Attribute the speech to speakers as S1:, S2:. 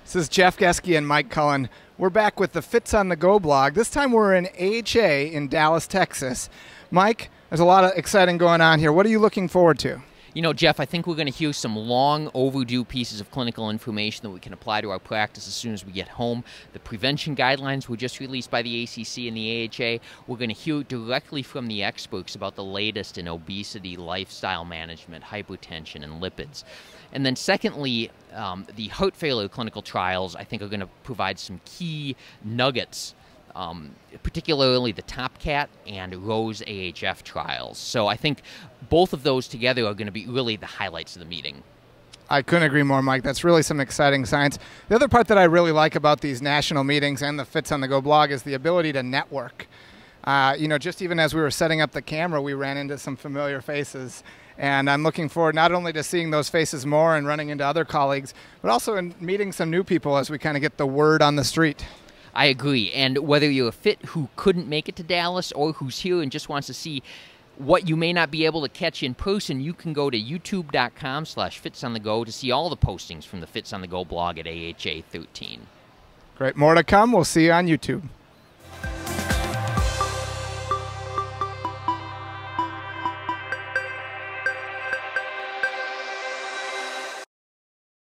S1: This is Jeff Geske and Mike Cullen. We're back with the Fits on the Go blog. This time we're in AHA in Dallas, Texas. Mike, there's a lot of exciting going on here. What are you looking forward to?
S2: You know, Jeff, I think we're going to hear some long overdue pieces of clinical information that we can apply to our practice as soon as we get home. The prevention guidelines were just released by the ACC and the AHA. We're going to hear directly from the experts about the latest in obesity, lifestyle management, hypertension, and lipids. And then secondly, the heart failure clinical trials, I think, are going to provide some key nuggets, particularly the TopCat and ROSE-AHF trials. So I think both of those together are going to be really the highlights of the meeting.
S1: I couldn't agree more, Mike. That's really some exciting science. The other part that I really like about these national meetings and the Fits on the Go blog is the ability to network. Just even as we were setting up the camera, we ran into some familiar faces. And I'm looking forward not only to seeing those faces more and running into other colleagues, but also in meeting some new people as we kind of get the word on the street.
S2: I agree. And whether you're a fit who couldn't make it to Dallas or who's here and just wants to see what you may not be able to catch in person, you can go to youtube.com/fitsonthego to see all the postings from the Fits on the Go blog at AHA 13.
S1: Great. More to come. We'll see you on YouTube.